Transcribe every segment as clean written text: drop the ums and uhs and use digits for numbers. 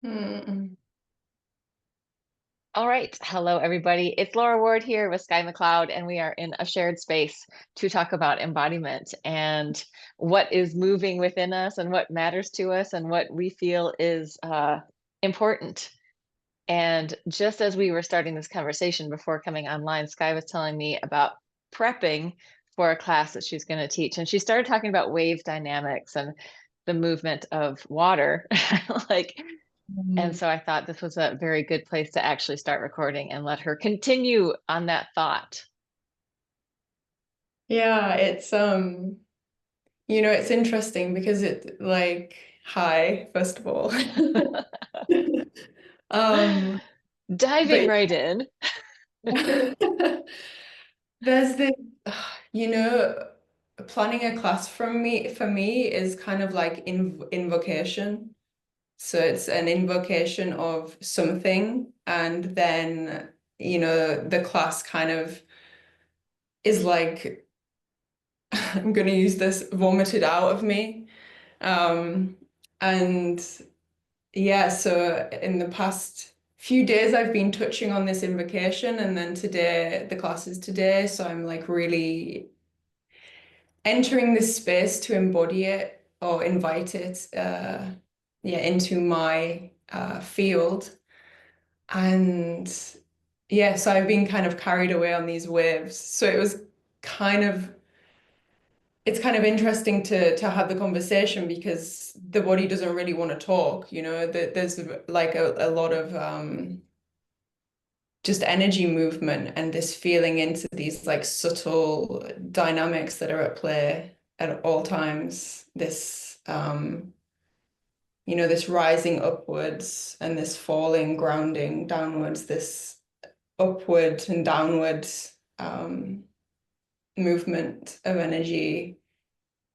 Mm. All right. Hello, everybody. It's Laura Ward here with Skye McLeod, and we are in a shared space to talk about embodiment and what is moving within us and what matters to us and what we feel is important. And just as we were starting this conversation before coming online, Skye was telling me about prepping for a class that she's going to teach. And she started talking about wave dynamics and the movement of water. Like, and Mm. so I thought this was a very good place to actually start recording and let her continue on that thought. Yeah, it's interesting because hi, first of all. Um, Diving but right in. there's this, you know, planning a class for me is kind of like invocation. So it's an invocation of something, and then, the class kind of is like, I'm going to use this, vomited out of me. Um, and yeah, so in the past few days, I've been touching on this invocation, and then today, the class is today. So I'm like really entering this space to embody it or invite it, yeah, into my field. And yeah, so I've been kind of carried away on these waves. So kind of it's kind of interesting to have the conversation because the body doesn't really want to talk, there's like a lot of just energy movement and this feeling into these like subtle dynamics that are at play at all times. This rising upwards and this falling, grounding downwards, this upward and downward um, movement of energy,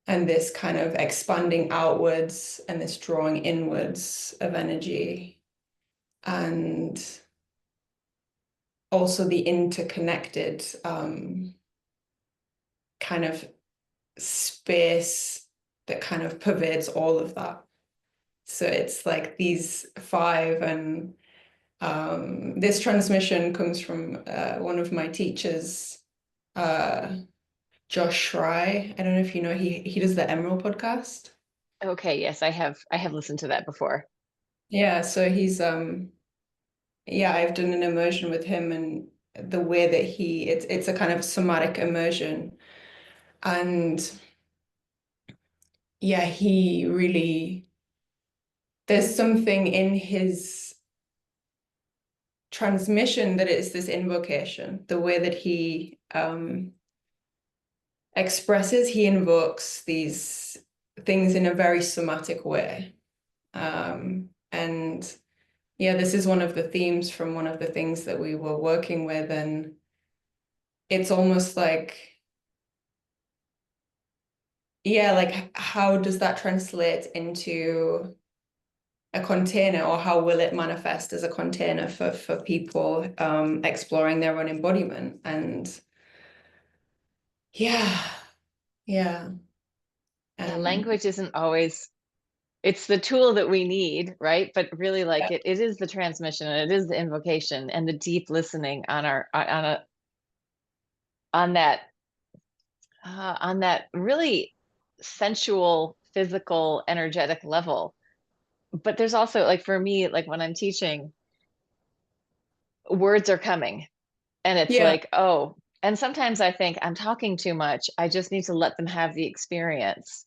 and this kind of expanding outwards and this drawing inwards of energy, and also the interconnected kind of space that kind of pervades all of that. So it's like these five, and this transmission comes from one of my teachers, uh, Josh Fry. I don't know if you know, he does the Emerald podcast. Okay, yes, I have listened to that before. Yeah, so yeah, I've done an immersion with him, and the way that it's a kind of somatic immersion. And yeah, he really, there's something in his transmission that it's this invocation, the way that he expresses, he invokes these things in a very somatic way. And yeah, this is one of the themes from one of the things that we were working with. And it's almost like, yeah, like how does that translate into a container, or how will it manifest as a container for people exploring their own embodiment? And yeah, yeah. Yeah, And language isn't always, it's the tool that we need, right? But really like yeah. it is the transmission and it is the invocation and the deep listening on our on that on that really sensual, physical, energetic level. But there's also like for me, like when I'm teaching, words are coming and it's Yeah. like, oh, and sometimes I think I'm talking too much. I just need to let them have the experience.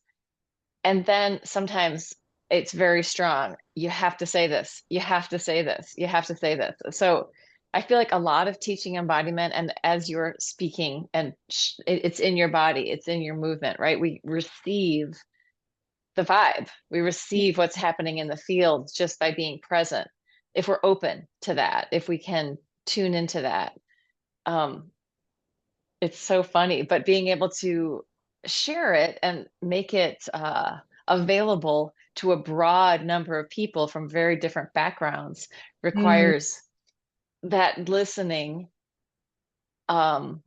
And then sometimes it's very strong. You have to say this. You have to say this. You have to say this. So I feel like a lot of teaching embodiment, and as you're speaking, and it's in your body, it's in your movement, right? We receive the vibe. We receive what's happening in the field just by being present. If we're open to that, if we can tune into that, um, it's so funny. But being able to share it and make it available to a broad number of people from very different backgrounds Mm. requires that listening um,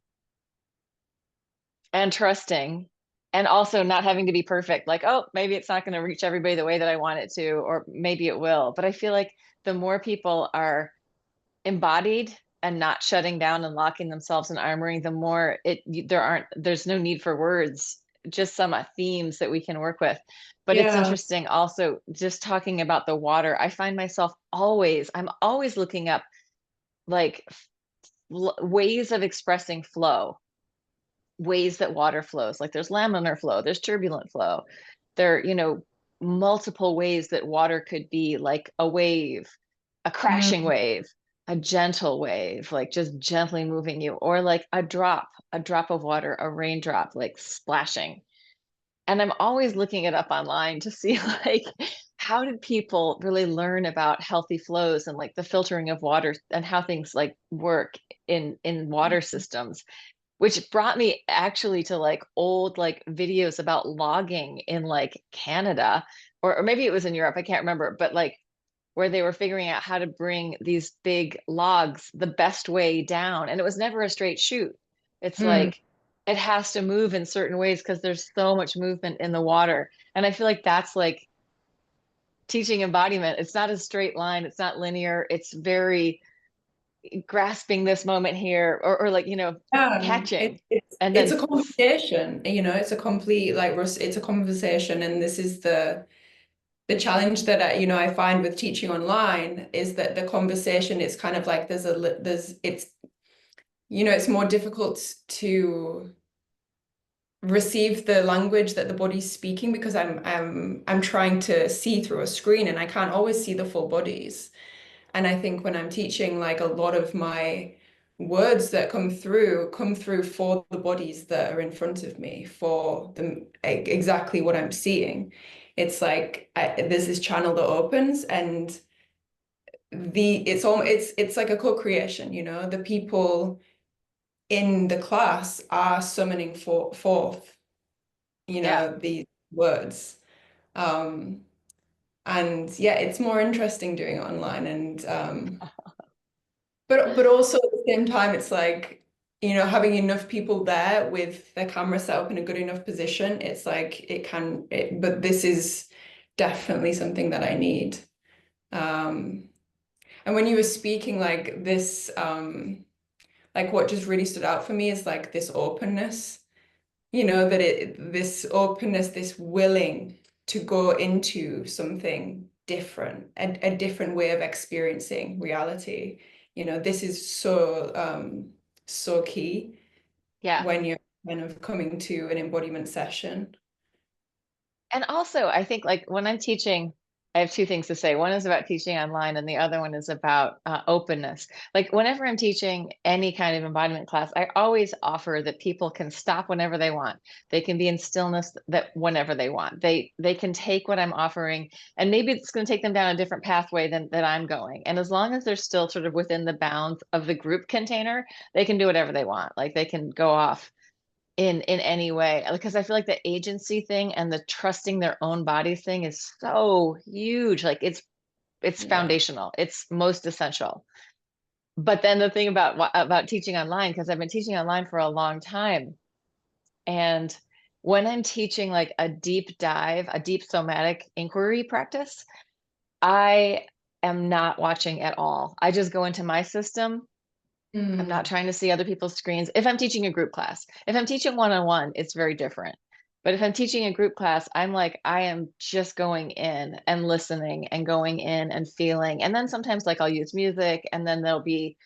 and trusting. And also not having to be perfect, like, oh, maybe it's not going to reach everybody the way that I want it to, or maybe it will. But I feel like the more people are embodied and not shutting down and locking themselves and armoring, the more there's no need for words, just some themes that we can work with. But it's Yeah. interesting also just talking about the water. I find myself I'm always looking up like ways of expressing flow, ways that water flows. Like there's laminar flow, there's turbulent flow. There, multiple ways that water could be, like a wave, a crashing Mm. wave, a gentle wave, like just gently moving you, or like a drop of water, a raindrop, like splashing. And I'm always looking it up online to see like how did people really learn about healthy flows and like the filtering of water and how things like work in water systems, which brought me actually to like old like videos about logging in like Canada, or maybe it was in Europe, I can't remember, but like where they were figuring out how to bring these big logs the best way down. And it was never a straight shoot. It's Mm. like it has to move in certain ways because there's so much movement in the water. And I feel like that's like teaching embodiment. It's not a straight line, it's not linear, it's very grasping this moment here, or like, catching. And It's then a conversation, it's a complete like it's a conversation, and this is the challenge that I find with teaching online is that the conversation is kind of like it's more difficult to receive the language that the body's speaking because I'm trying to see through a screen and I can't always see the full bodies. And I think when I'm teaching, like a lot of my words that come through for the bodies that are in front of me, for them exactly what I'm seeing. It's like there's this channel that opens, and it's like a co-creation, the people in the class are summoning forth, yeah. these words. Um, and yeah, it's more interesting doing it online, and but also at the same time, it's like, having enough people there with their camera set up in a good enough position, it's like but this is definitely something that I need. Um, and when you were speaking like this, like what just really stood out for me is like this openness, that this openness, this willing to go into something different, a different way of experiencing reality. This is so key Yeah. when you're kind of coming to an embodiment session. And also, I think like when I'm teaching, I have two things to say. One is about teaching online, and the other one is about openness. Like whenever I'm teaching any kind of embodiment class, I always offer that people can stop whenever they want. They can be in stillness that whenever they want. They can take what I'm offering, and maybe it's going to take them down a different pathway than that I'm going. And as long as they're still sort of within the bounds of the group container, they can do whatever they want. Like they can go off in any way, because I feel like the agency thing and the trusting their own bodies thing is so huge. Like it's Yeah. foundational, it's most essential. But then the thing about teaching online, because I've been teaching online for a long time, and when I'm teaching like a deep dive, a deep somatic inquiry practice, I am not watching at all. I just go into my system. I'm not Mm. trying to see other people's screens. If I'm teaching a group class, if I'm teaching one-on-one, it's very different. But if I'm teaching a group class, I'm like, I am just going in and listening and going in and feeling. And then sometimes like I'll use music, and then there'll be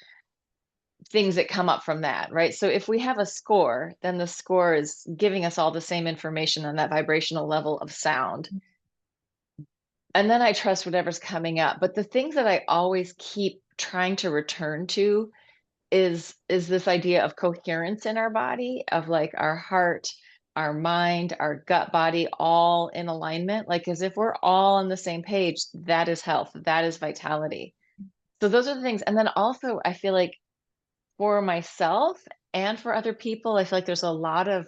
things that come up from that, right? So if we have a score, then the score is giving us all the same information on that vibrational level of sound. And then I trust whatever's coming up. But the things that I always keep trying to return to is this idea of coherence in our body, of like our heart, our mind, our gut body all in alignment. Like as if we're all on the same page, that is health, that is vitality. So those are the things. And then also I feel like for myself and for other people, I feel like there's a lot of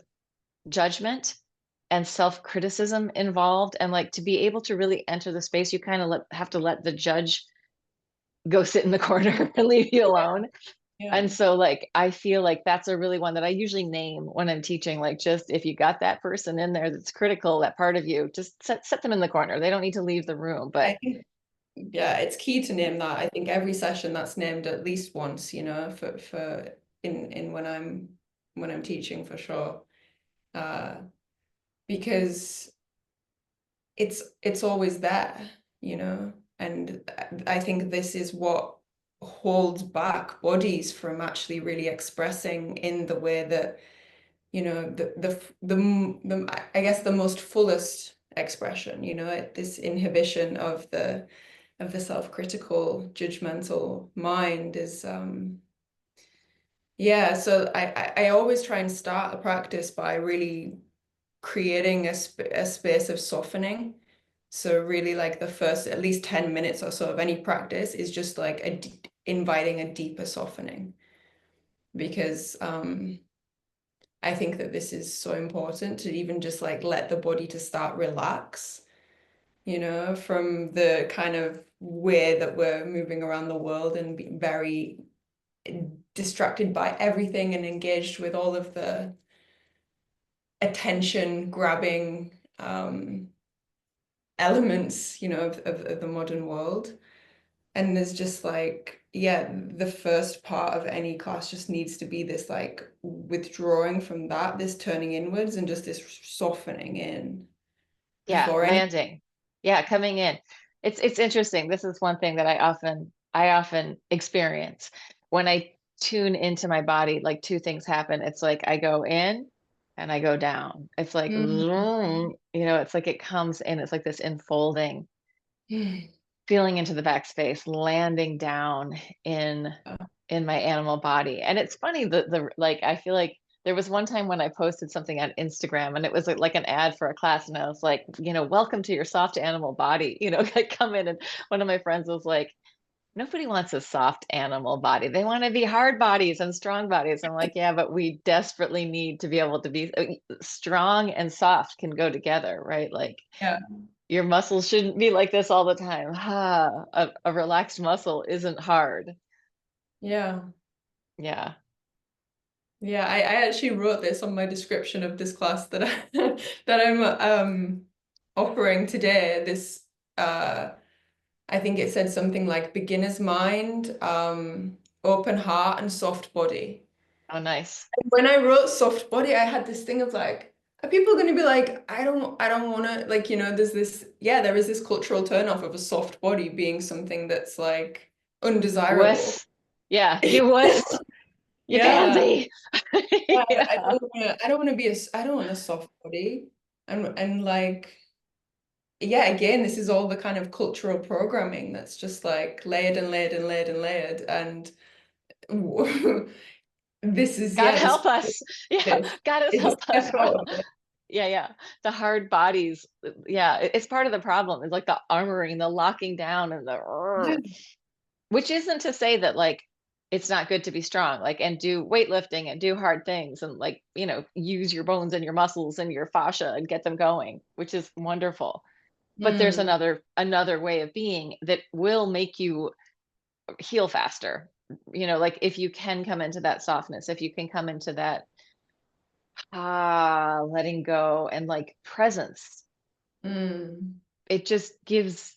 judgment and self-criticism involved. And like to be able to really enter the space, you kind of have to let the judge go sit in the corner and leave you alone. And Yeah. so like I feel like that's a really one that I usually name when I'm teaching, like just if you got that person in there that's critical, that part of you, just set them in the corner. They don't need to leave the room. But I think, yeah, it's key to name that. I think every session that's named at least once, for in when I'm teaching for sure. Uh, because it's always there. And I think this is what holds back bodies from actually really expressing in the way that, I guess the most fullest expression, this inhibition of the self-critical, judgmental mind is yeah, so I always try and start a practice by really creating a space of softening. So really like the first at least 10 minutes or so of any practice is just like inviting a deeper softening because I think that this is so important to even just like let the body to start relax, from the kind of way that we're moving around the world and being very distracted by everything and engaged with all of the attention grabbing elements, of the modern world. And there's just like, yeah, the first part of any class just needs to be this like withdrawing from that, this turning inwards and just this softening in yeah, before any. landing. Yeah, coming in. It's interesting. This is one thing that I often experience when I tune into my body, like two things happen. It's like I go in and I go down. It's like Mm. vroom, it's like it comes in, it's like this enfolding, feeling into the backspace, landing down in in my animal body. And it's funny that the like I feel like there was one time when I posted something on Instagram and it was like an ad for a class and I was like, welcome to your soft animal body, like come in and one of my friends was like, nobody wants a soft animal body. They want to be hard bodies and strong bodies. I'm like, yeah, but we desperately need to be able to be strong and soft can go together, right? Like Yeah, your muscles shouldn't be like this all the time. A relaxed muscle isn't hard. yeah, Yeah. yeah. I actually wrote this on my description of this class that that I'm offering today. This I think it said something like beginner's mind, open heart, and soft body. Oh, nice. When I wrote soft body, I had this thing of like, are people going to be like, I don't want to, like, there's this, yeah, there is this cultural turnoff of a soft body being something that's like undesirable. Wuss. Yeah, you wuss. You Yeah. pansy. I Yeah. I don't want a soft body. And like, yeah, again, this is all the kind of cultural programming that's just like layered and layered and layered and layered. And this is, God yeah, this help us. Yeah, this God has is helped us. step out of it. Yeah, yeah. The hard bodies. Yeah, it's part of the problem. It's like the armoring, the locking down, and Yeah. which isn't to say that like it's not good to be strong, like and do weightlifting and do hard things and like, use your bones and your muscles and your fascia and get them going, which is wonderful. But there's Mm, another way of being that will make you heal faster. Like if you can come into that softness, if you can come into that letting go and like presence, mm, it just gives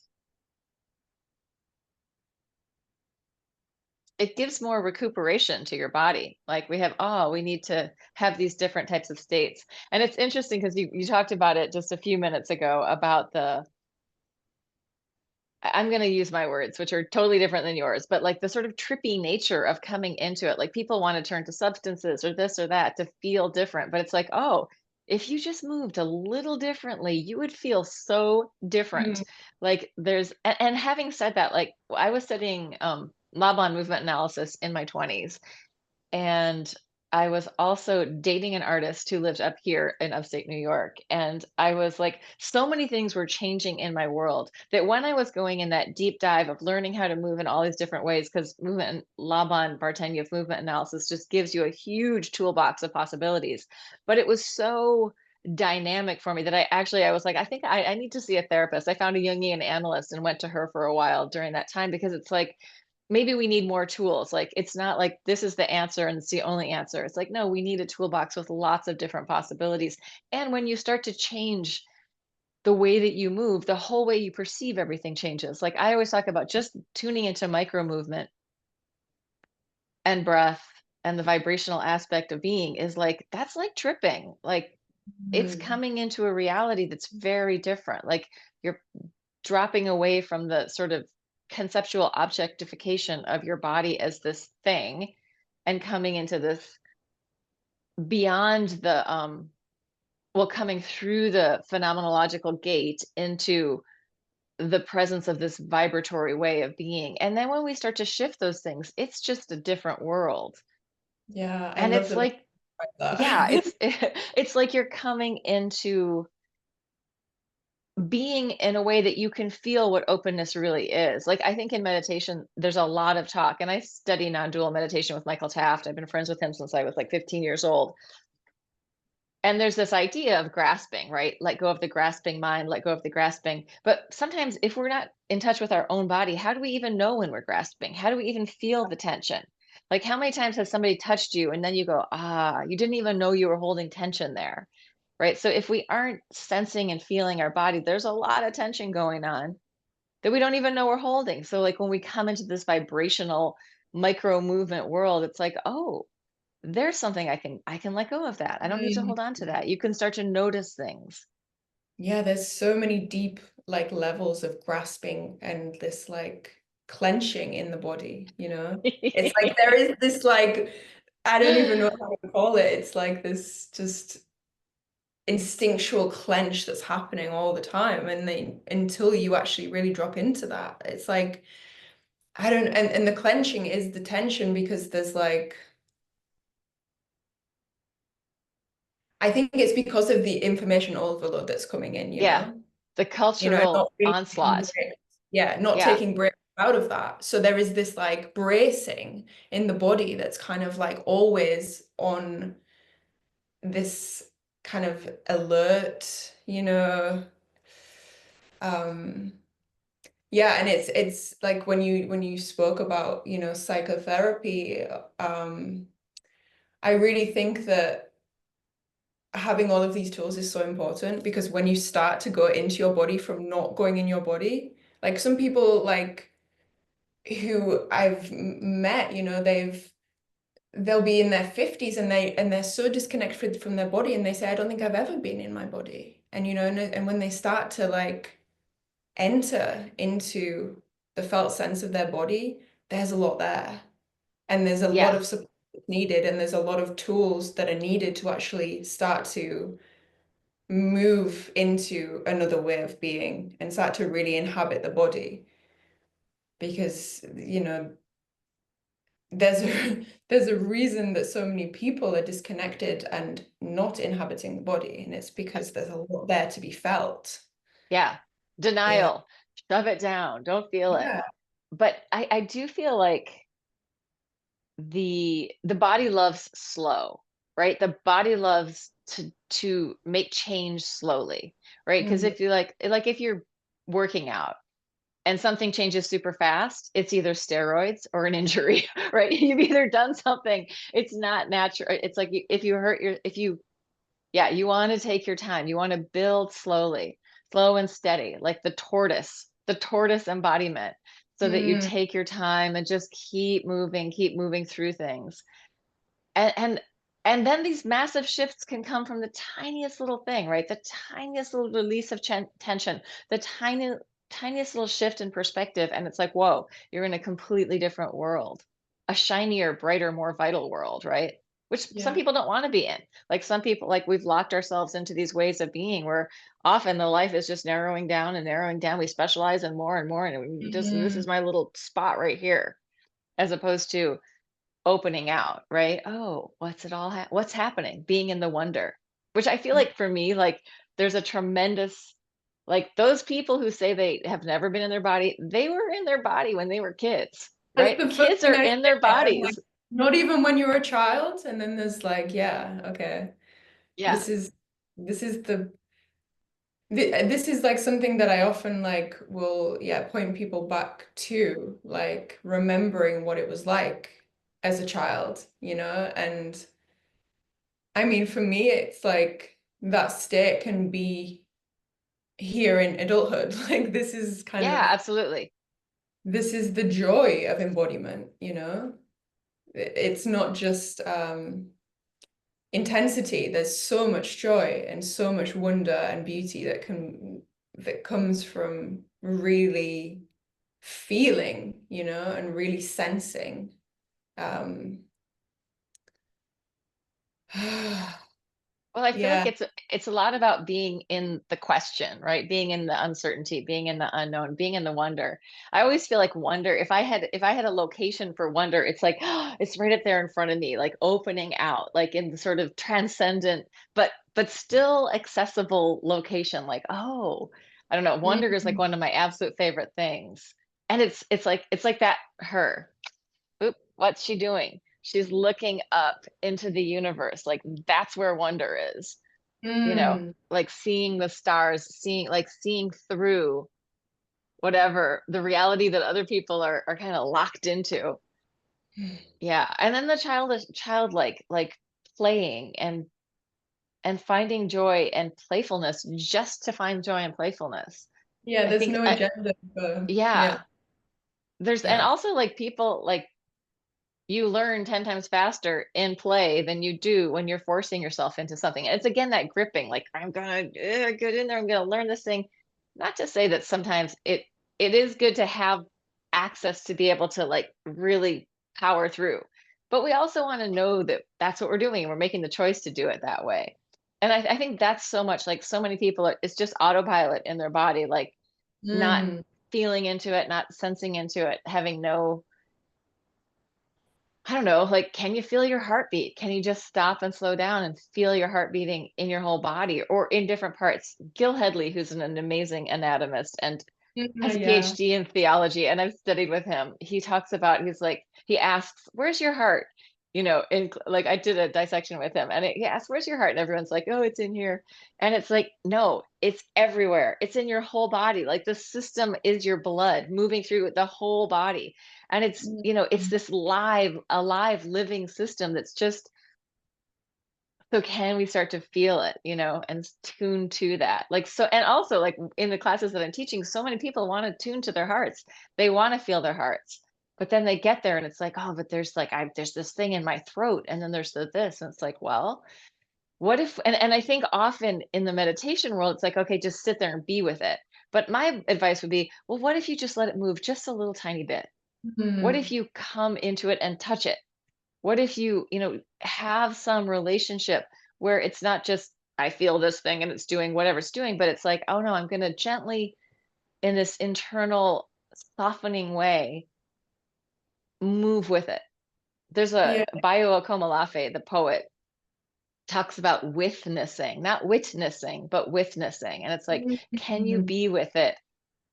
more recuperation to your body. Like we need to have these different types of states. And it's interesting because you talked about it just a few minutes ago about I'm going to use my words, which are totally different than yours, but like the sort of trippy nature of coming into it. Like people want to turn to substances or this or that to feel different, but it's like, oh, if you just moved a little differently, you would feel so different. mm, Like and having said that, like I was studying Laban movement analysis in my 20s, and I was also dating an artist who lived up here in upstate New York. And I was like, so many things were changing in my world that when I was going in that deep dive of learning how to move in all these different ways, because movement, Laban Bartenieff movement analysis just gives you a huge toolbox of possibilities. But it was so dynamic for me that I was like, I think I need to see a therapist. I found a Jungian analyst and went to her for a while during that time because it's like, maybe we need more tools. Like, it's not like this is the answer and it's the only answer. It's like, no, we need a toolbox with lots of different possibilities. And when you start to change the way that you move, the whole way you perceive everything changes. Like, I always talk about just tuning into micro movement and breath and the vibrational aspect of being is like, that's like tripping. Like, it's Mm. coming into a reality that's very different. Like, you're dropping away from the sort of conceptual objectification of your body as this thing and coming into this beyond the well, coming through the phenomenological gate into the presence of this vibratory way of being. And then when we start to shift those things, it's just a different world. Yeah, I And love it's the way like, you yeah, describe it's like you're coming into being in a way that you can feel what openness really is. Like, I think in meditation, there's a lot of talk, and I study non-dual meditation with Michael Taft. I've been friends with him since I was like 15 years old. And there's this idea of grasping, right? Let go of the grasping mind, let go of the grasping. But sometimes, if we're not in touch with our own body, how do we even know when we're grasping? How do we even feel the tension? Like, how many times has somebody touched you and then you go, ah, you didn't even know you were holding tension there, right? So, if we aren't sensing and feeling our body, there's a lot of tension going on that we don't even know we're holding. So, like, when we come into this vibrational micro movement world, it's like, oh, there's something I can let go of that. I don't need to hold on to Mm. that. You can start to notice things. Yeah, there's so many deep like levels of grasping and this like clenching in the body, you know? It's like there is this like I don't even know how to call it. It's like this just instinctual clench that's happening all the time. And then until you actually really drop into that, it's like I don't and the clenching is the tension because there's like I think it's because of the information overload that's coming in, you Yeah. know? The Not cultural really taking onslaught. breaks. Yeah, not Yeah. taking breaks out of that. So there is this like bracing in the body that's kind of like always on this kind of alert, you know. Um, yeah, and it's like when you spoke about, you know, psychotherapy, I really think that having all of these tools is so important because when you start to go into your body from not going in your body, like some people like who I've met, you know, they'll be in their 50s and they're so disconnected from their body and they say, I don't think I've ever been in my body. And you know, and when they start to like enter into the felt sense of their body, there's a lot there. And there's a lot Yeah. of support needed, and there's a lot of tools that are needed to actually start to move into another way of being and start to really inhabit the body because you know there's a there's a reason that so many people are disconnected and not inhabiting the body, and it's because there's a lot there to be felt. Yeah. Yeah. Denial. Shove it down. Don't feel it. Yeah. But I do feel like the body loves slow, right? The body loves to make change slowly, right? Because Mm. if you like if you're working out and something changes super fast, it's either steroids or an injury, right? You've either done something, it's not natural. It's like if you hurt your, if you, yeah, you want to take your time. You want to build slowly, slow and steady, like the tortoise embodiment, so that you Mm. take your time and just keep moving through things. And then these massive shifts can come from the tiniest little thing, right? The tiniest little release of tension, the tiniest little shift in perspective, and it's like, whoa, you're in a completely different world, a shinier, brighter, more vital world, right? Which some Yeah. people don't want to be in. Like, some people, like, we've locked ourselves into these ways of being where often the life is just narrowing down and narrowing down. We specialize in more and more, and we just, this is Mhm. my little spot right here, as opposed to opening out, right? Oh, what's happening? Being in the wonder, which I feel Yeah. like for me, like, there's a tremendous, like, those people who say they have never been in their body, they were in their body when they were kids, That's right? the first Kids thing are I in their say. I'm like, bodies. not even when you're a child. And then there's like, yeah, okay. Yeah. This is this is the This is like something that I often like will, yeah, point people back to, like remembering what it was like as a child, you know? And I mean, for me, it's like that state can be here in adulthood. Like this is kind Yeah, of, absolutely. this is the joy of embodiment, you know? It's not just intensity. There's so much joy and so much wonder and beauty that comes from really feeling, you know, and really sensing. Um, Well, I feel like yeah. it's a lot about being in the question, right? Being in the uncertainty, being in the unknown, being in the wonder. I always feel like wonder, if I had a location for wonder, it's like it's right up there in front of me, like opening out, like in the sort of transcendent, but still accessible location. Like, oh, I don't know, wonder is like Mm, one of my absolute favorite things. And it's like that her. Oop, what's she doing? She's looking up into the universe. Like that's where wonder is, mm. like seeing the stars, seeing through whatever the reality that other people are kind of locked into. Yeah. And then the childlike playing and finding joy and playfulness just to find joy and playfulness. Yeah, I there's think no agenda for, yeah, yeah. And yeah. also like people like you learn 10 times faster in play than you do when you're forcing yourself into something. It's again that gripping, like I'm gonna get in there, I'm gonna learn this thing. Not to say that sometimes it is good to have access to be able to like really power through, but we also want to know that that's what we're doing and we're making the choice to do it that way. And I think that's so much like so many people it's just autopilot in their body, like not Mm, feeling into it, not sensing into it, having no I don't know, like, can you feel your heartbeat? Can you just stop and slow down and feel your heart beating in your whole body or in different parts? Gil Headley, who's an amazing anatomist and has a yeah. PhD in theology, and I've studied with him. He talks about, he's like, he asks, "Where's your heart?" In like I did a dissection with him, and he asks, "Where's your heart?" And everyone's like, "Oh, it's in here," and it's like, no, it's everywhere. It's in your whole body. Like the system is your blood moving through the whole body, and it's Mm, this alive, living system that's just so can we start to feel it, and tune to that? Like so and also like in the classes that I'm teaching, so many people want to tune to their hearts. They want to feel their hearts. But then they get there and it's like, oh, but there's this thing in my throat and then there's this and it's like, well, what if and I think often in the meditation world it's like, okay, just sit there and be with it. But my advice would be, well, what if you just let it move just a little tiny bit? What if mm. you come into it and touch it? What if you have some relationship where it's not just I feel this thing and it's doing whatever it's doing, but it's like, oh no, I'm going to gently, in this internal softening way, move with it. There's a Yeah. Bayo Akomolafe, the poet, talks about witnessing, not witnessing, but witnessing. And it's like, can you Mm. be with it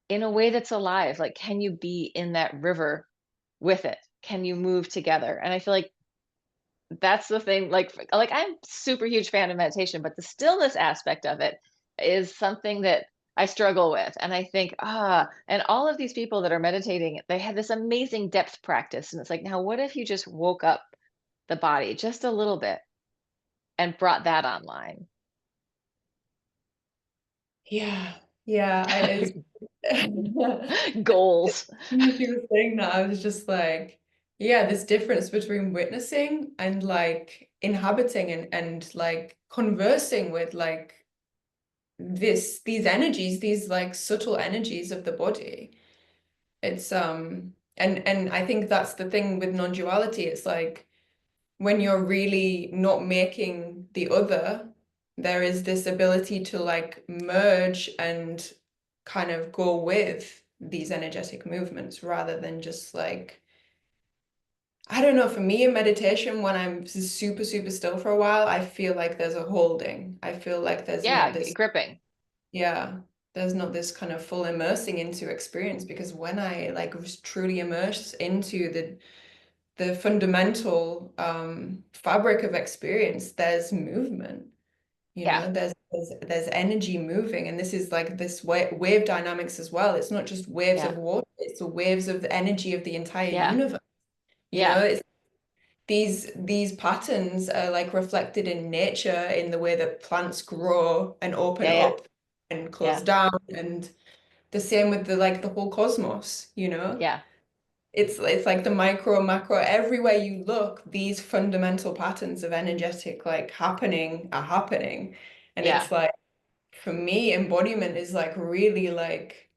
in a way that's alive? Like, can you be in that river with it? Can you move together? And I feel like that's the thing, like I'm super huge fan of meditation, but the stillness aspect of it is something that I struggle with. And I think, and all of these people that are meditating, they have this amazing depth practice. And it's like, now what if you just woke up the body just a little bit and brought that online? Yeah. Yeah. Goals. As you were saying that, I was just like, yeah, this difference between witnessing and like inhabiting and like conversing with like these energies, these like subtle energies of the body. It's and I think that's the thing with non-duality. It's like when you're really not making the other, there is this ability to like merge and kind of go with these energetic movements rather than just like, I don't know, for me in meditation, when I'm super, super still for a while, I feel like there's a holding. I feel like there's not Yeah, this, gripping. yeah, there's not this kind of full immersing into experience because when I like was truly immersed into the fundamental fabric of experience, there's movement, you Yeah. know, there's there's energy moving, and this is like this wave dynamics as well. It's not just waves Yeah. of water, it's the waves of the energy of the entire Yeah. universe. Yeah. It's these patterns are like reflected in nature in the way that plants grow and open Yeah. Yeah. up and close Yeah. down, and the same with the whole cosmos. Yeah. It's like the micro, macro, everywhere you look, these fundamental patterns of energetic like happening are happening. And Yeah. it's like for me, embodiment is like really like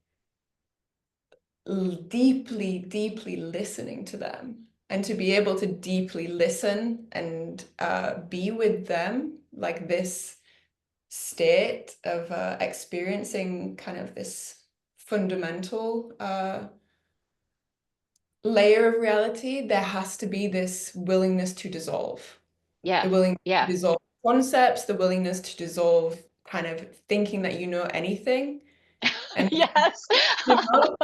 deeply, deeply listening to them. And to be able to deeply listen and be with them, like this state of experiencing kind of this fundamental layer of reality, there has to be this willingness to dissolve. The Yeah. willingness to Yeah. dissolve concepts, the willingness to dissolve kind of thinking that you know anything. And Yes. you know,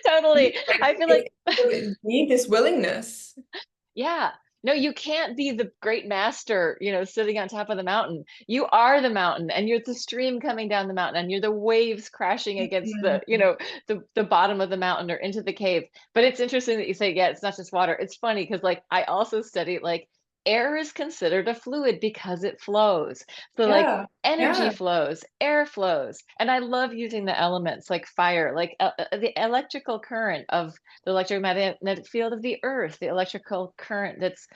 Totally. like I feel like you need this willingness. yeah. No, you can't be the great master, sitting on top of the mountain. You are the mountain and you're the stream coming down the mountain and you're the waves crashing against Mhm. the bottom of the mountain or into the cave. But it's interesting that you say, yeah, it's not just water. It's funny because like I also study like air is considered a fluid because it flows. So like Yeah, energy yeah. flows, air flows. And I love using the elements like fire, like the electrical current of the electromagnetic field of the earth, the electrical current that's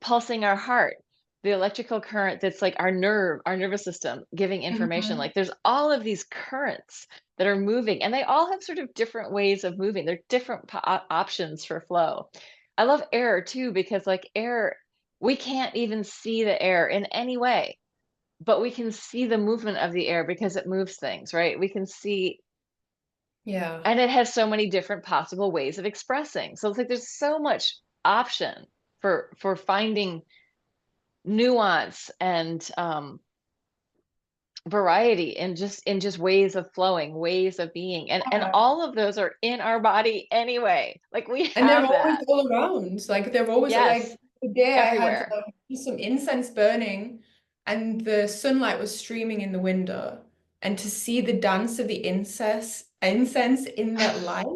pulsing our heart, the electrical current that's like our nervous system giving information. Mhm. Like there's all of these currents that are moving and they all have sort of different ways of moving. They're different options for flow. I love air too because like air, we can't even see the air in any way, but we can see the movement of the air because it moves things, right? We can see, Yeah. and it has so many different possible ways of expressing. So it's like there's so much option for finding nuance and variety in just ways of flowing, ways of being, and Yeah. all of those are in our body anyway. Like we And they're have always that. all around. Like they're always Yes, like today I had everywhere. some incense burning and the sunlight was streaming in the window. And to see the dance of the incense in that light,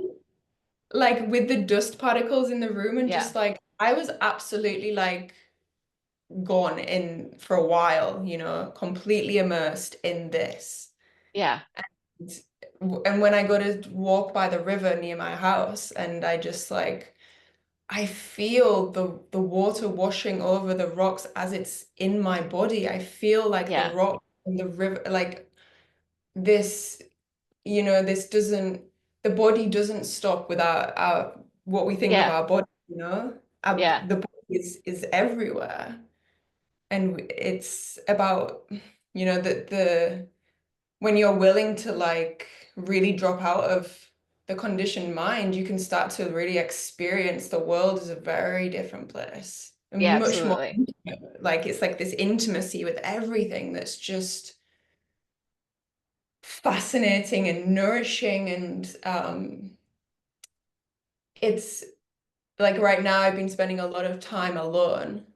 like with the dust particles in the room, and Yeah, just like I was absolutely like gone in for a while, completely immersed in this. yeah, And when I go to walk by the river near my house, and I just like I feel the water washing over the rocks as it's in my body. I feel like the yeah, rock and the river, like this, this doesn't, the body doesn't stop with our what we think of yeah, our body. yeah, The body is everywhere. And it's about, the when you're willing to like really drop out of the conditioned mind, you can start to really experience the world as a very different place. yeah, And much more absolutely. intimate. Like it's like this intimacy with everything that's just fascinating and nourishing. And it's like right now I've been spending a lot of time alone,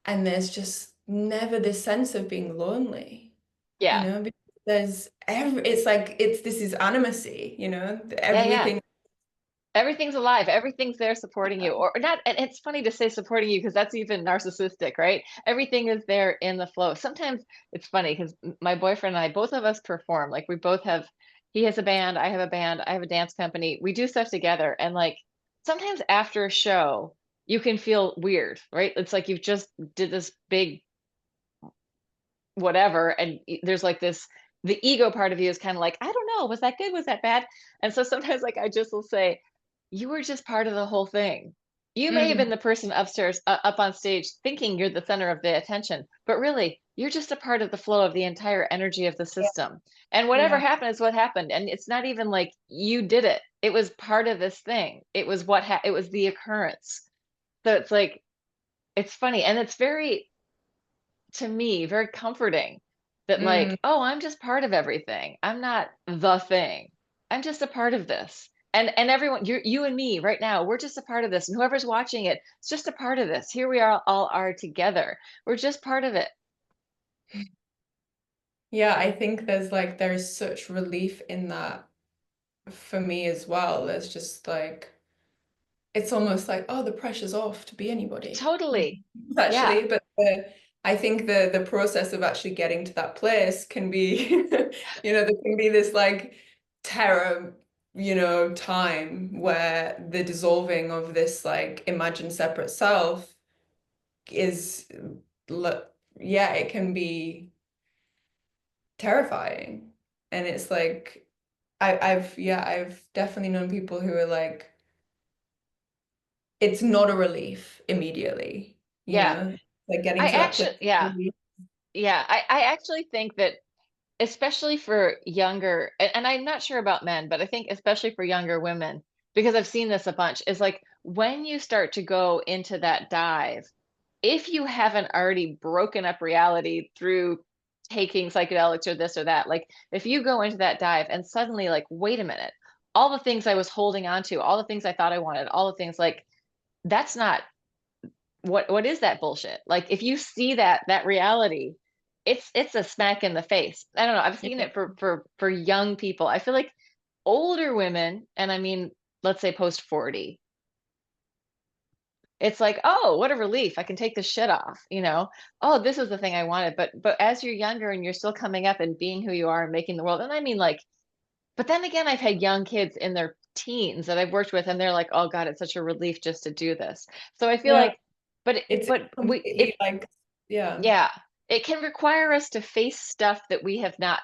and there's just never this sense of being lonely. Yeah, Because it's like this is animacy, yeah, yeah. everything. Everything's alive. Everything's there supporting you, or not. And it's funny to say supporting you because that's even narcissistic, right? Everything is there in the flow. Sometimes it's funny because my boyfriend and I, both of us perform. Like we both have, he has a band, I have a band, I have a dance company. We do stuff together. And like sometimes after a show, you can feel weird, right? It's like you've just did this big whatever. And there's like this, the ego part of you is kind of like, I don't know, was that good? Was that bad? And so sometimes like I just will say, you were just part of the whole thing. You may have Mm, been the person upstairs, up on stage, thinking you're the center of the attention, but really, you're just a part of the flow of the entire energy of the yeah, system. And whatever yeah, happened is what happened. And it's not even like you did it. It was part of this thing. It was it was the occurrence. So it's like, it's funny. And it's very, to me, very comforting that mm, like, oh, I'm just part of everything. I'm not the thing. I'm just a part of this. And everyone, you and me right now, we're just a part of this. And whoever's watching it, it's just a part of this. Here we are all are together. We're just part of it. Yeah, I think there's such relief in that for me as well. There's just like it's almost like, oh, the pressure's off to be anybody. Totally. Yeah. Actually, but I think the process of actually getting to that place can be, there can be this like terror, time where the dissolving of this like imagined separate self is, yeah, it can be terrifying. And it's like I've definitely known people who are like, it's not a relief immediately, Yeah. like getting I to that place. actually, yeah. Yeah. I actually think that especially for younger, and I'm not sure about men, but I think especially for younger women, because I've seen this a bunch, is like when you start to go into that dive, if you haven't already broken up reality through taking psychedelics or this or that, like if you go into that dive and suddenly like, wait a minute, all the things I was holding on to, all the things I thought I wanted, all the things like that's not what is that bullshit? Like if you see that reality, it's a smack in the face. I don't know. I've seen it for young people. I feel like older women, and I mean, let's say post 40, it's like, oh, what a relief. I can take this shit off, you know? Oh, this is the thing I wanted. But as you're younger and you're still coming up and being who you are and making the world, and I mean like, but then again, I've had young kids in their teens that I've worked with, and they're like, oh God, it's such a relief just to do this. So I feel Yeah, like, but it's but we completely it like, yeah, yeah, it can require us to face stuff that we have not,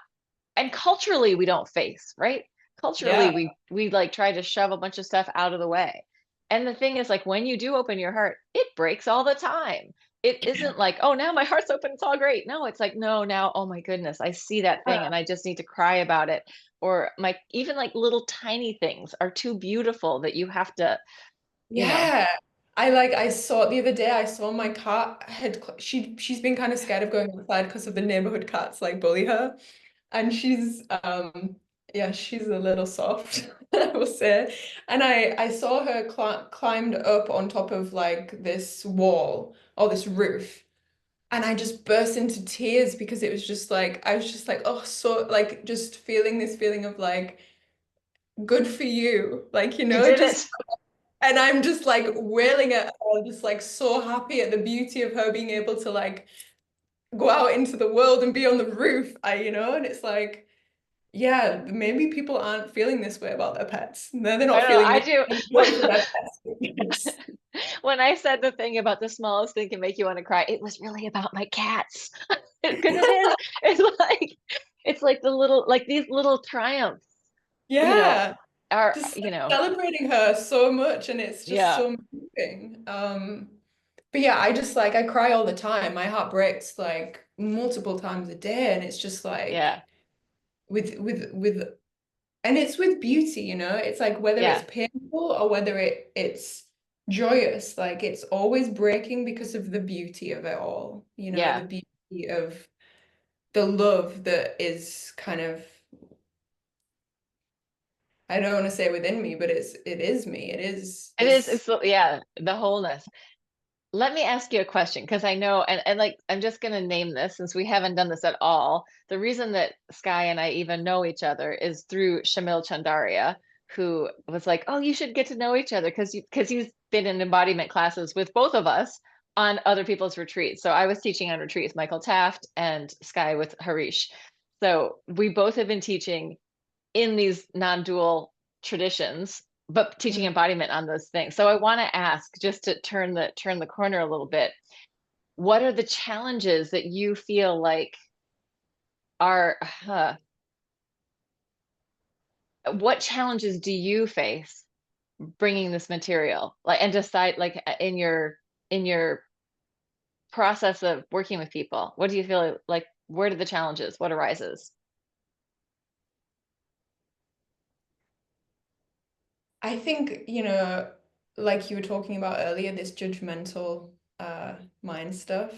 and culturally we don't face, right? Culturally, yeah, we like try to shove a bunch of stuff out of the way. And the thing is, like when you do open your heart, it breaks all the time. It isn't like, oh, now my heart's open, it's all great. No, it's like, no, now, oh my goodness, I see that thing and I just need to cry about it. Or my even like little tiny things are too beautiful that you have to, you know, yeah. I saw the other day, I saw my cat she's been kind of scared of going outside because of the neighborhood cats like bully her. And yeah, she's a little soft, I will say. And I saw her climbed up on top of like this wall or this roof. And I just burst into tears because it was just like, I was just like, oh, so like just feeling this feeling of like, good for you. Like, you did just, it. and I'm just like wailing at her, just like so happy at the beauty of her being able to like go out into the world and be on the roof. And it's like, yeah, maybe people aren't feeling this way about their pets. They're I not don't know. feeling I this do. way for their pets. When I said the thing about the smallest thing can make you want to cry, it was really about my cats. Because it is. It's like the little like these little triumphs, you know, Yeah, are, just you know, celebrating her so much, and it's just yeah, so moving. But yeah, I just like I cry all the time. My heart breaks like multiple times a day, and it's just yeah, like with and it's with beauty, It's like whether it's yeah, painful or whether it's joyous, like it's always breaking because of the beauty of it all, yeah. the beauty of the love that is kind of, I don't want to say within me, but it is me. It is It is, this. yeah, the wholeness. Let me ask you a question because I know, and like, I'm just going to name this since we haven't done this at all. The reason that Skye and I even know each other is through Shamil Chandaria, who was like, "Oh, you should get to know each other because he's been in embodiment classes with both of us on other people's retreats." So I was teaching on retreats, Michael Taft and Skye with Harish. So we both have been teaching in these non-dual traditions, but teaching Mhm. embodiment on those things. So I want to ask, just to turn the corner a little bit, what are the challenges that you feel like are what challenges do you face bringing this material, like, and decide, like, in your process of working with people, what do you feel like, where do the challenges, what arises? I think, like you were talking about earlier, this judgmental mind stuff.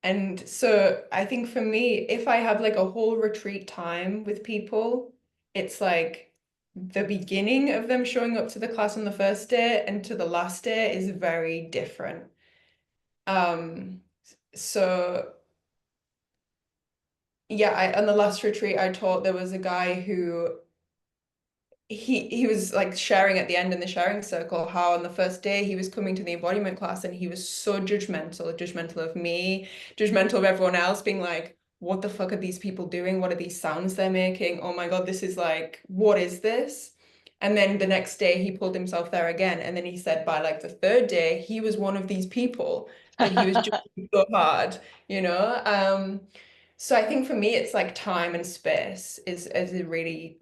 And so I think for me, if I have like a whole retreat time with people, it's like the beginning of them showing up to the class on the first day and to the last day is very different. Um, so yeah, on the last retreat I taught, there was a guy who he was like sharing at the end in the sharing circle how on the first day he was coming to the embodiment class and he was so judgmental of me, judgmental of everyone else, being like, what the fuck are these people doing? What are these sounds they're making? Oh my God, this is like, what is this? And then the next day he pulled himself there again. And then he said by like the third day, he was one of these people that he was judging so hard, you know? So I think for me, it's like time and space is a really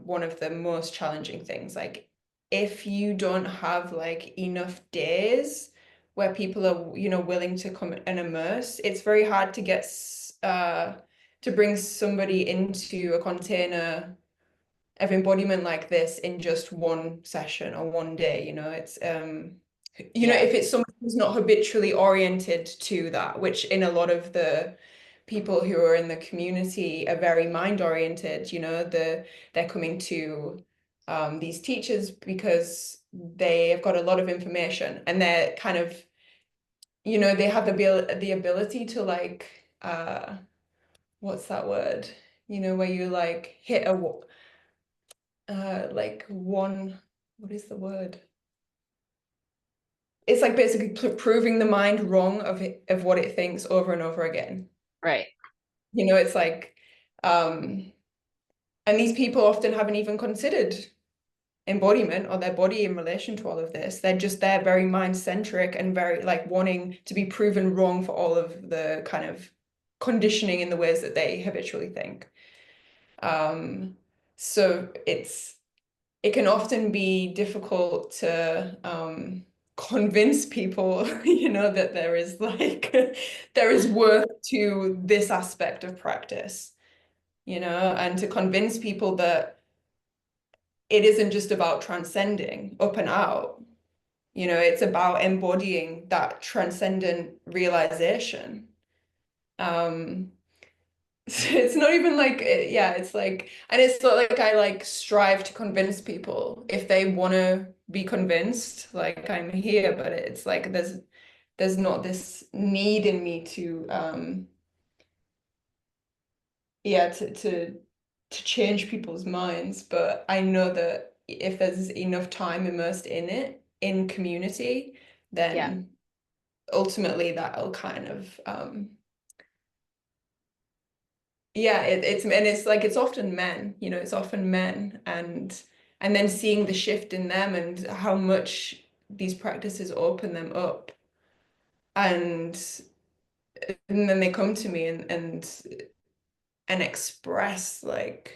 one of the most challenging things. Like if you don't have like enough days where people are, you know, willing to come and immerse, it's very hard to get to bring somebody into a container of embodiment like this in just one session or one day, you know. It's you know, Yeah, if it's someone who's not habitually oriented to that, which in a lot of the people who are in the community are very mind oriented, you know, they're coming to these teachers because they have got a lot of information and they're kind of, you know, they have the ability to like what's that word? You know, where you like hit a like one, what is the word? It's like basically proving the mind wrong of what it thinks over and over again. right. You know, it's like and these people often haven't even considered embodiment or their body in relation to all of this. They're just there very mind centric and very like wanting to be proven wrong for all of the kind of conditioning in the ways that they habitually think. Um, so it can often be difficult to convince people, you know, that there is like there is worth to this aspect of practice, you know, and to convince people that it isn't just about transcending up and out. You know, it's about embodying that transcendent realization. Um, so it's not even like, yeah, it's like, and it's not like I like strive to convince people if they want to be convinced, like I'm here, but it's like there's not this need in me to yeah, to change people's minds, but I know that if there's enough time immersed in it in community, Yeah, then ultimately that'll kind of yeah, it's and it's like it's often men, you know, it's often men and then seeing the shift in them and how much these practices open them up and and then they come to me and express like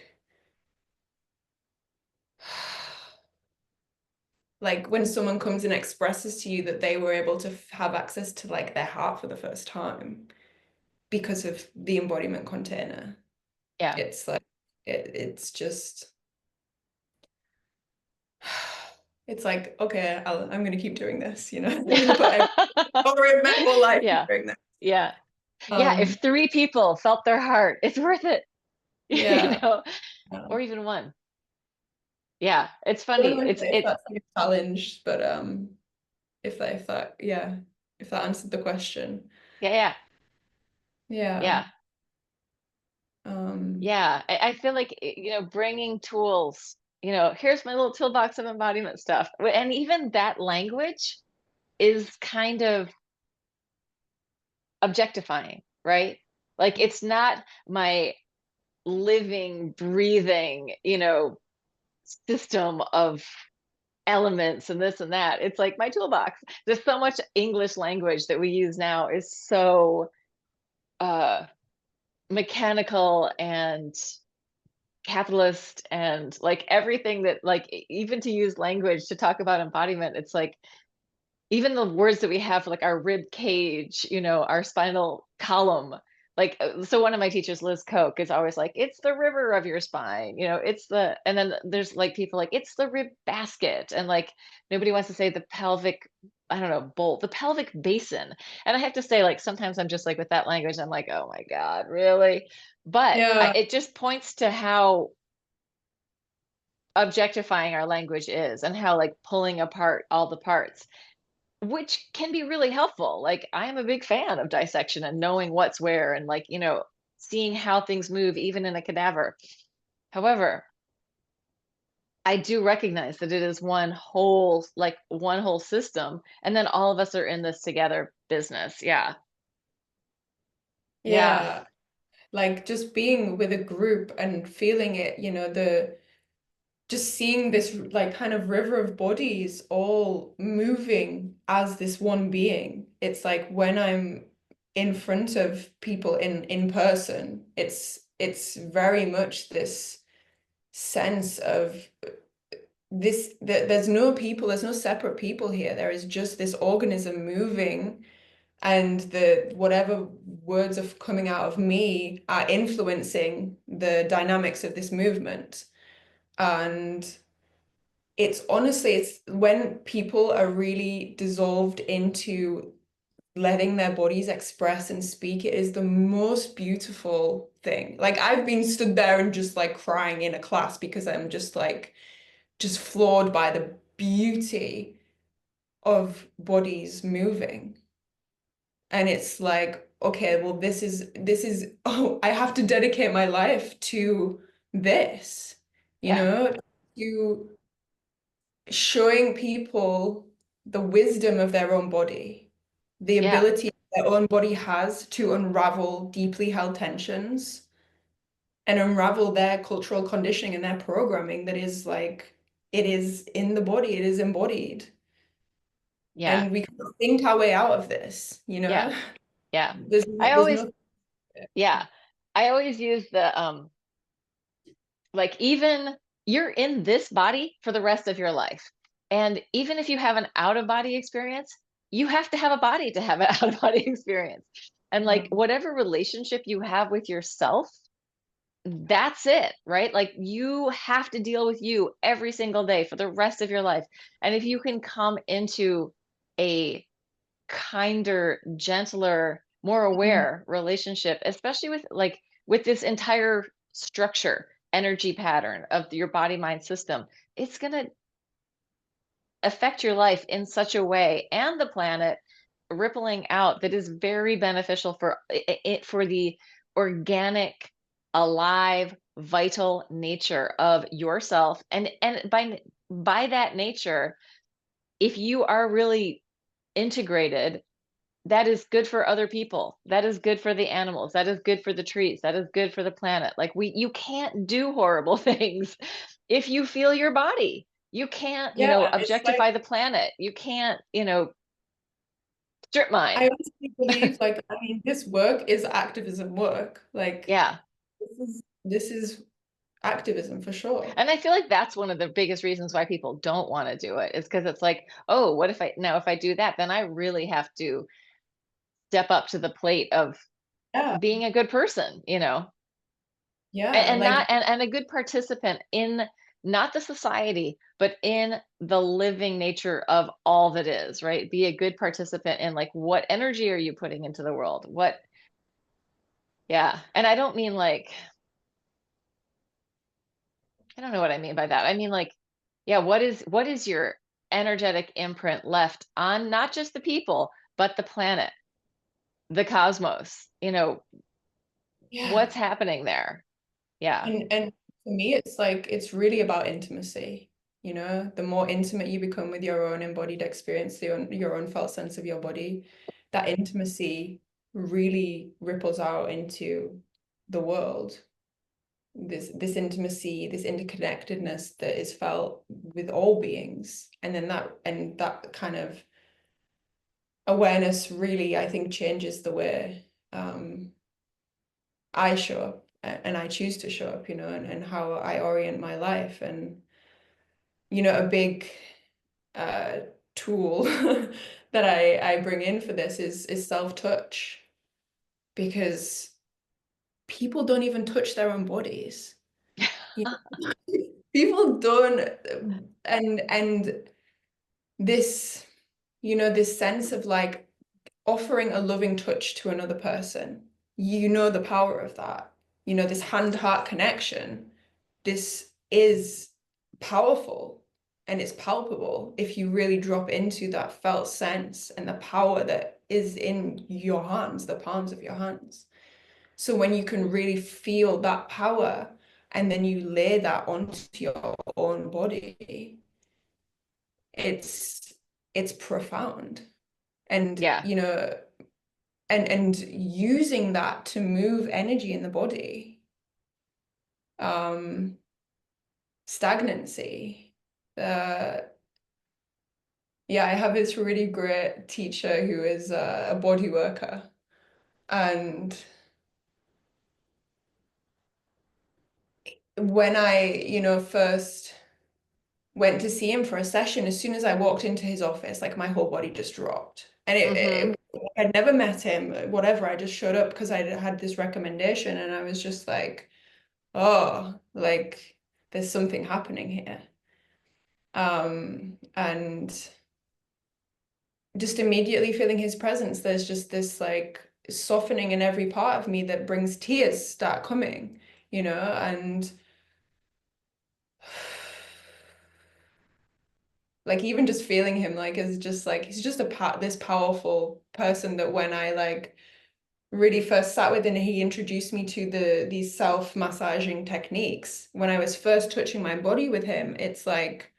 when someone comes and expresses to you that they were able to have access to like their heart for the first time because of the embodiment container. yeah. It's like it's just it's like, okay, I'm gonna keep doing this, you know. I'm gonna put every over my whole life Yeah, doing that. yeah. Yeah, Um, if three people felt their heart, it's worth it, you yeah. know, or Um, even one. Yeah, it's I don't funny. know It's if it that's a challenge, but if that yeah, if that answered the question. yeah, yeah, Yeah. yeah. Um, Yeah, I feel like you know, bringing tools, you know, here's my little toolbox of embodiment stuff. And even that language is kind of objectifying, right? Like it's not my living, breathing, you know, system of elements and this and that. It's like my toolbox. There's so much English language that we use now is so uh mechanical and capitalist and like everything that like even to use language to talk about embodiment, it's like even the words that we have for like our rib cage, you know, our spinal column. Like, so one of my teachers, Liz Koch, is always like, it's the river of your spine, you know, it's the, and then there's like people like, it's the rib basket. And like, nobody wants to say the pelvic, I don't know, bolt, the pelvic basin. And I have to say, like, sometimes I'm just like with that language, I'm like, oh my God, really? But yeah. it just points to how objectifying our language is and how like pulling apart all the parts, which can be really helpful. Like I am a big fan of dissection and knowing what's where and like, you know, seeing how things move, even in a cadaver. However, I do recognize that it is one whole system, and then all of us are in this together business. Yeah. Yeah. Yeah, like just being with a group and feeling it, the just seeing this like kind of river of bodies all moving as this one being. It's like when I'm in front of people in person, it's very much this sense of this that there's no people, there's no separate people here. There is just this organism moving, and the whatever words are coming out of me are influencing the dynamics of this movement. And it's honestly, it's when people are really dissolved into letting their bodies express and speak, it is the most beautiful thing. Like I've been stood there and just like crying in a class because I'm just like just floored by the beauty of bodies moving. And it's like, okay, well, this is oh, I have to dedicate my life to this, you Yeah. know, to showing people the wisdom of their own body, the Yeah. ability their own body has to unravel deeply held tensions and unravel their cultural conditioning and their programming that is like, it is in the body, it is embodied. Yeah. And we can think our way out of this, Yeah. Yeah. I There's always, no, yeah. I always use the like, even you're in this body for the rest of your life. And even if you have an out of body experience, you have to have a body to have an out of body experience. And like whatever relationship you have with yourself, that's it, right? Like you have to deal with you every single day for the rest of your life. And if you can come into a kinder, gentler, more aware relationship, especially with this entire structure, energy pattern of your body mind system, it's going to affect your life in such a way and the planet rippling out that is very beneficial for it, for the organic, alive, vital nature of yourself. And by that nature, if you are really integrated, that is good for other people, that is good for the animals, that is good for the trees, that is good for the planet. Like you can't do horrible things if you feel your body. You can't, yeah, it's like, objectify the planet. You can't, strip mine. I honestly believe, like, I mean, this work is activism work. Like, Yeah. this is activism for sure. And I feel like that's one of the biggest reasons why people don't want to do it, is because it's like, oh, what if if I do that, then I really have to step up to the plate of Yeah, being a good person, yeah, like, and a good participant in not the society, but in the living nature of all that is, right? Be a good participant in like, what energy are you putting into the world? Yeah. And I don't mean like, I don't know what I mean by that. I mean like, yeah, what is your energetic imprint left on not just the people, but the planet, the cosmos, yeah. what's happening there? Yeah. And for me, it's like it's really about intimacy. The more intimate you become with your own embodied experience, your own felt sense of your body, that intimacy really ripples out into the world. This intimacy, this interconnectedness that is felt with all beings, and then that kind of awareness really, I think, changes the way I show up and I choose to show up, and how I orient my life. And, a big uh, tool that I bring in for this is self-touch, because people don't even touch their own bodies. You know? People don't, and this, this sense of like offering a loving touch to another person, the power of that, this hand-heart connection, this is powerful and it's palpable if you really drop into that felt sense and the power that is in your hands, the palms of your hands. So when you can really feel that power and then you lay that onto your own body, it's profound. And Yeah. you know, and using that to move energy in the body, um, stagnancy. Yeah, I have this really great teacher who is a body worker, and when I, first went to see him for a session, as soon as I walked into his office, like my whole body just dropped. And Mm-hmm. I'd never met him, whatever. I just showed up because I had this recommendation, and I was just like, oh, like there's something happening here. And just immediately feeling his presence, there's just this like softening in every part of me that brings tears start coming, and like even just feeling him like is just like he's just this powerful person that when I like really first sat with him, he introduced me to these self-massaging techniques. When I was first touching my body with him, it's like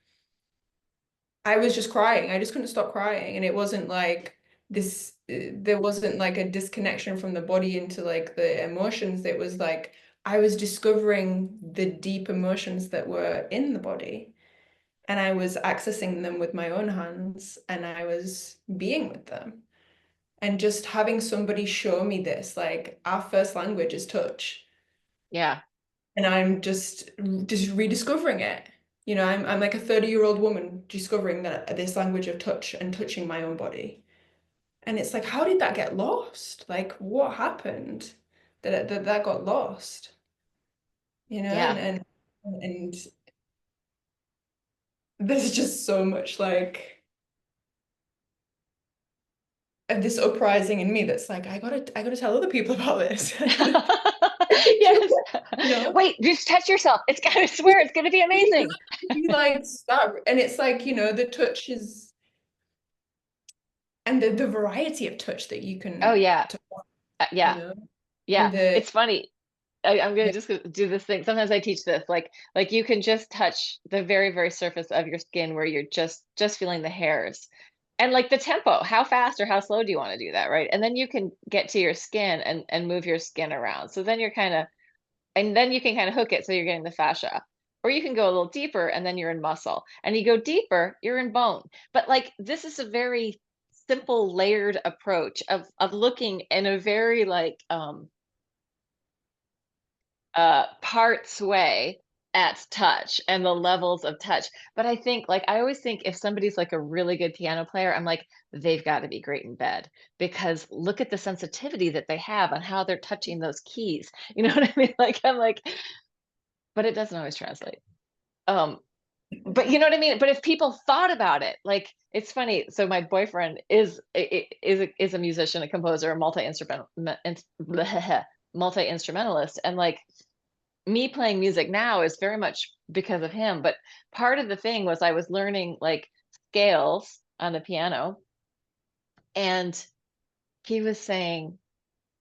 I was just crying. I just couldn't stop crying. And it wasn't like this, there wasn't like a disconnection from the body into like the emotions. It was like I was discovering the deep emotions that were in the body. And I was accessing them with my own hands and I was being with them. And just having somebody show me this, like our first language is touch. Yeah. And I'm just rediscovering it. I'm like a 30-year-old woman discovering that this language of touch and touching my own body. And it's like, how did that get lost? Like, what happened that got lost? Yeah. And there's just so much like this uprising in me that's like, I gotta tell other people about this. Yes. You know? Wait, just touch yourself. I swear it's gonna be amazing. Exactly, like start, and it's like, the touch is and the variety of touch that you Oh can yeah. you Yeah. know, and Yeah. the It's funny. I'm gonna yeah, just do this thing. Sometimes I teach this, like you can just touch the very, very surface of your skin where you're just feeling the hairs. And like the tempo, how fast or how slow do you want to do that, right? And then you can get to your skin and move your skin around. So then you're kind of and then you can kind of hook it so you're getting the fascia. Or you can go a little deeper and then you're in muscle. And you go deeper, you're in bone. But like this is a very simple layered approach of looking in a very like parts way at touch and the levels of touch. But I think, like, I always think if somebody's like a really good piano player, I'm like, they've got to be great in bed because look at the sensitivity that they have on how they're touching those keys. You know what I mean? Like, I'm like, but it doesn't always translate. Um, but you know what I mean? But if people thought about it, like, it's funny. So my boyfriend is a musician, a composer, a multi instrumentalist, and like me playing music now is very much because of him, but part of the thing was I was learning like scales on the piano and he was saying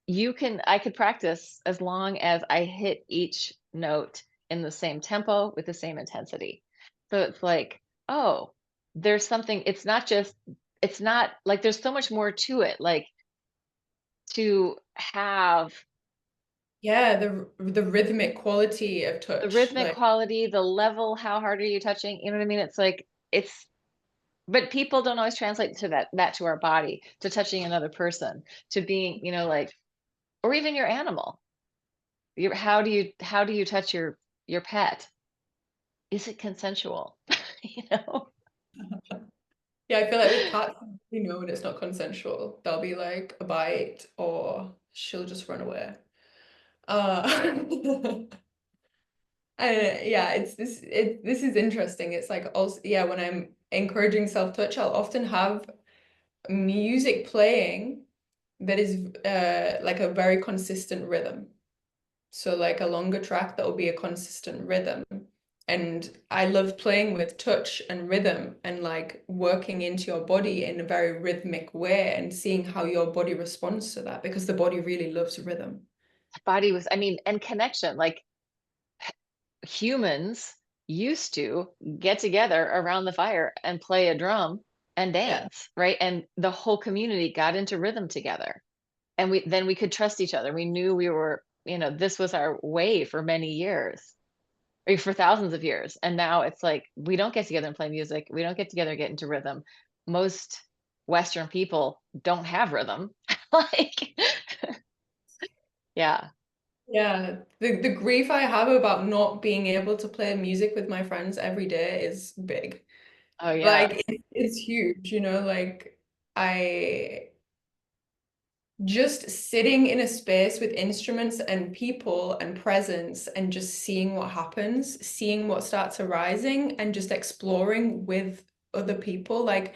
I could practice as long as I hit each note in the same tempo with the same intensity. So it's like, oh, there's something, it's not like there's so much more to it, like to have yeah, the rhythmic quality of the touch, rhythmic like quality, the level, how hard are you touching? You know what I mean? It's like it's but people don't always translate to that to our body, to touching another person, to being, like or even your animal. How do you touch your pet? Is it consensual? You know? yeah, I feel like with cats, when it's not consensual, they'll be like a bite or she'll just run away. Uh And yeah, this is interesting. It's like also, yeah, when I'm encouraging self-touch, I'll often have music playing that is like a very consistent rhythm. So like a longer track that will be a consistent rhythm. And I love playing with touch and rhythm and like working into your body in a very rhythmic way and seeing how your body responds to that because the body really loves rhythm. body was, I mean, and connection, like humans used to get together around the fire and play a drum and Yeah. dance, right? And the whole community got into rhythm together. And we could trust each other. We knew we were, this was our way for many years, or for thousands of years. And now it's like we don't get together and play music. We don't get together and get into rhythm. Most Western people don't have rhythm. Like, yeah. Yeah, the grief I have about not being able to play music with my friends every day is big. Oh yeah. Like it's huge, like I just sitting in a space with instruments and people and presence and just seeing what happens, seeing what starts arising and just exploring with other people. Like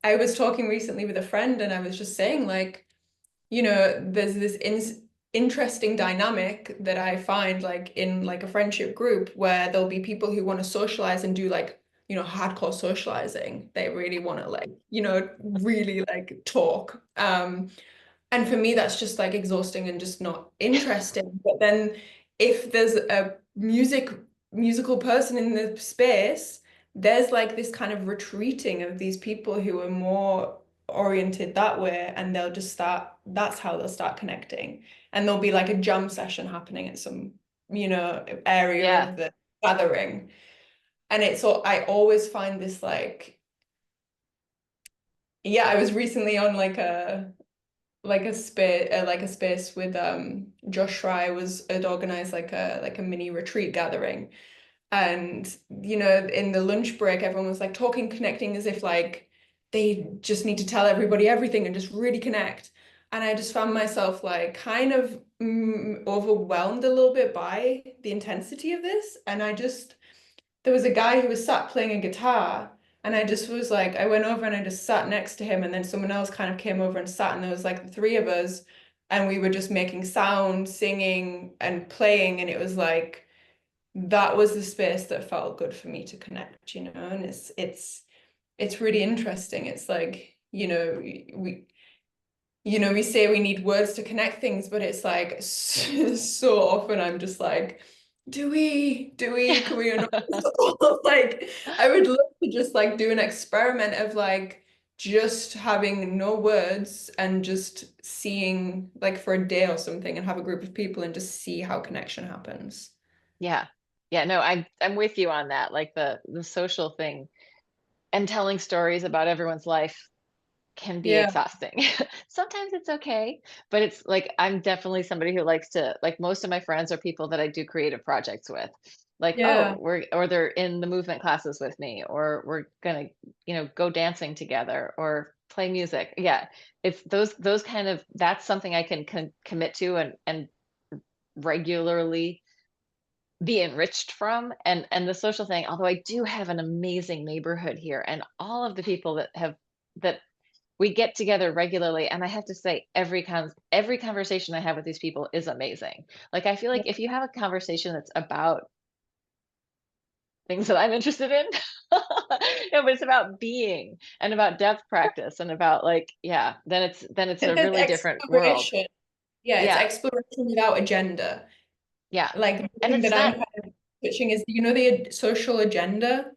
I was talking recently with a friend and I was just saying like, there's this interesting dynamic that I find like in like a friendship group where there'll be people who want to socialize and do like, hardcore socializing. They really want to like, really like talk. And for me, that's just like exhausting and just not interesting. But then if there's a musical person in the space, there's like this kind of retreating of these people who are more oriented that way, and they'll just start, that's how they'll start connecting. And there'll be like a jam session happening at some, area Yeah. of the gathering. And it's all, I always find this like, yeah, I was recently on like a space with Josh Fry was had organized like a mini retreat gathering, and in the lunch break everyone was like talking, connecting as if like they just need to tell everybody everything and just really connect. And I just found myself like kind of overwhelmed a little bit by the intensity of this. And there was a guy who was sat playing a guitar, and I just was like, I went over and I just sat next to him, and then someone else kind of came over and sat, and there was like the three of us, and we were just making sound, singing and playing, and it was like that was the space that felt good for me to connect, and it's really interesting. It's like, we say we need words to connect things, but it's like so often I'm just like, can we not? Like, I would love to just like do an experiment of like just having no words and just seeing like for a day or something and have a group of people and just see how connection happens. Yeah. Yeah. No, I'm with you on that. Like the social thing and telling stories about everyone's life can be Yeah, exhausting. Sometimes it's okay, but it's like I'm definitely somebody who likes to, like, most of my friends are people that I do creative projects with. Like, oh, yeah. or they're in the movement classes with me, or we're gonna, go dancing together or play music. Yeah. It's those kind of, that's something I can commit to and regularly be enriched from. And the social thing, although I do have an amazing neighborhood here, and all of the people that we get together regularly, and I have to say every conversation I have with these people is amazing. Like, I feel like if you have a conversation that's about things that I'm interested in, no, but it's about being and about depth practice and about, like, yeah, then it's a There's really different world. exploration. Yeah, it's Yeah. exploration without agenda. Yeah. Like the And thing it's that I'm not, kind of pitching is, the social agenda.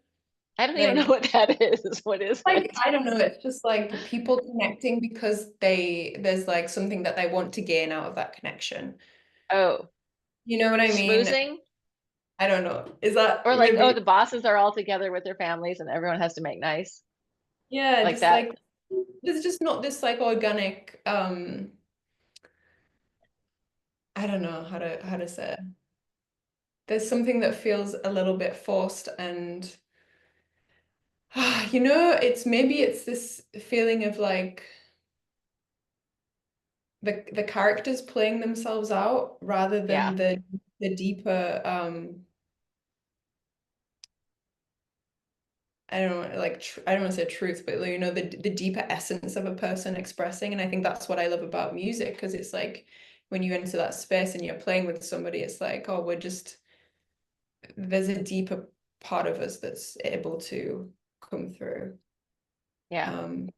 I don't even know Like, what that is. What is like it? I don't know, it's just like people connecting because there's like something that they want to gain out of that connection. Oh, You know what I mean? schmoozing? I don't know. Is that Or like, oh, maybe? the bosses are all together with their families and everyone has to make nice. Yeah, Like just that. like there's just not this like organic. I don't know how to say it. There's something that feels a little bit forced, and it's this feeling of like the characters playing themselves out rather Yeah. than the deeper I don't know, like I don't want to say truth, but the deeper essence of a person expressing. And I think that's what I love about music, because it's like when you enter that space and you're playing with somebody, it's like, oh, there's a deeper part of us that's able to come through. Yeah. Um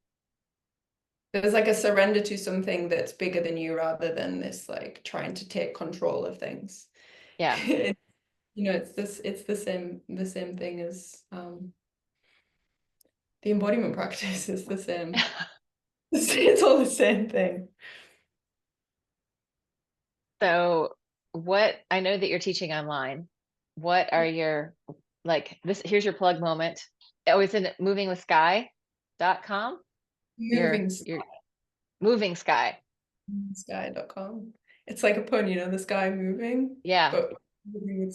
There's like a surrender to something that's bigger than you rather than this like trying to take control of things. Yeah. You know, it's the same thing as the embodiment practice is the same. It's all the same thing. So what, I know that you're teaching online. What are your, like this, here's your plug moment. Oh, it's in movingwithskye.com. Moving Your moving Skye. Skye.com. It's like a pun, you know, the sky moving, Yeah. but moving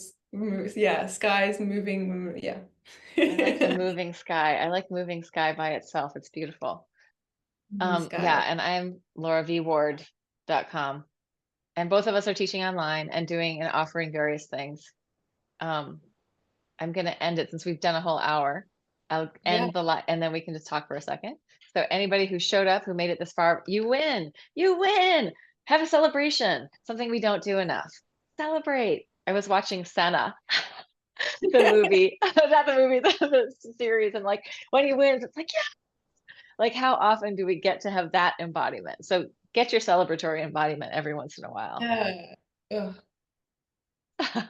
yeah, sky's moving, yeah. I like the moving Skye. I like moving Skye by itself. It's beautiful. Yeah, Sky. and I'm lauravward.com. And both of us are teaching online and doing and offering various things. Um, I'm going to end it since we've done a whole hour. I'll Yeah. end the live and then we can just talk for a second. So anybody who showed up, who made it this far, you win. You win. Have a celebration. Something we don't do enough. Celebrate. I was watching Senna, the movie, not the movie, the series, and like when he wins, it's like, yeah. Like how often do we get to have that embodiment? So get your celebratory embodiment every once in a while. Yeah. Ugh.